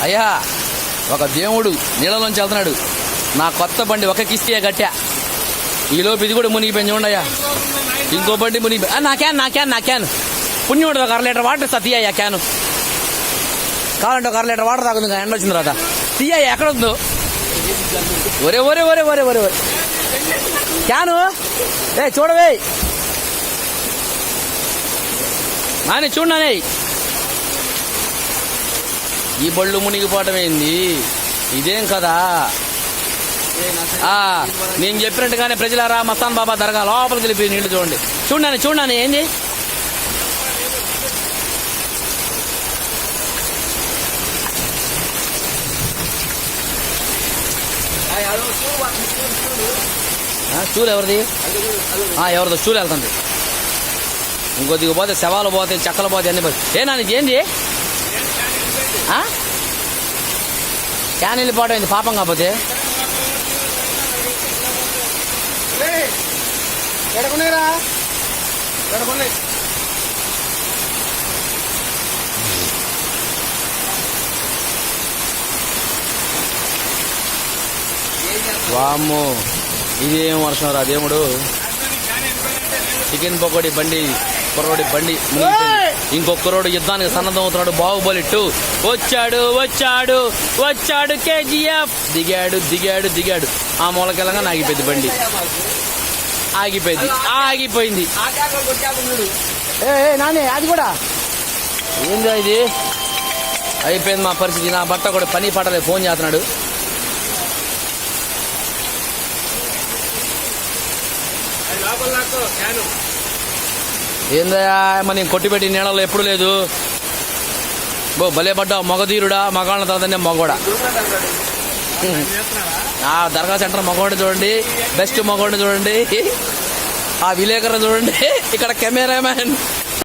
అయ్యా ఒక దేవుడు నీళ్ళలోంచి వెళ్తున్నాడు. నా కొత్త బండి ఒక కిస్తీయే కట్టా. ఈలోపు ఇది కూడా మునిగిపోయింది చూడయ్యా. ఇంకో బండి మునిగిపోయి నా క్యాన్ పుణ్యముడు ఒక 1 లీటర్ వాటర్ ఇస్తా తీయ్యా క్యాను. కావాలంటే ఒక 1 లీటర్ వాటర్ తాగుతుంది ఎండ వచ్చిన తర్వాత. తీయ్యా ఎక్కడ ఉందో. ఒరే ఒరే ఒరే ఒరే ఒరే ఒరే క్యాను చూడవే నాని చూడనే. ఈ బళ్ళు మునిగిపోవటం ఏంది? ఇదేం కదా. నేను చెప్పినట్టుగానే ప్రజలారా మస్తాన్ బాబా దర్గా లోపలికి వెళ్ళిపోయి నీళ్లు చూడండి. చూడని ఏంది. స్టూల్ ఎవరిది? ఎవరిదో స్టూల్ వెళ్తుంది. ఇంకొద్దిగా పోతే శవాలు పోతాయి, చెక్కలు పోతాయి, అన్ని పోతాయి. నాని ఏంది క్యాన్ వెళ్ళిపోవడం ఏంది పాపం కాకపోతే. వామ్మో ఇదేం వర్షం రా దేవుడు. చికెన్ పకోడీ బండి కుర్రోడి బండి ఇంకొకరోడు యుద్ధానికి సన్నద్ధం అవుతున్నాడు. బాహుబలి 2 వచ్చాడు కేజీఎఫ్ దిగాడు. ఆ మూలకెళ్ళంగా ఆగిపోయింది బండి. ఆగిపోయింది. నానే అది కూడా ఏందో ఇది. అయిపోయింది మా పరిస్థితి. నా భర్త కూడా పని పడలేదు, ఫోన్ చేస్తున్నాడు. ఏందయ్యా మరి నేను కొట్టిపెట్టి నీళ్ళలో ఎప్పుడు లేదు. భలే పడ్డావు మగధీరుడా. మగాళ్ళ తర్వాత మగోడా. దర్గా సెంటర్ మగోడిని చూడండి, బెస్ట్ మగోడిని చూడండి, ఆ విలేకరుని చూడండి, ఇక్కడ కెమెరామ్యాన్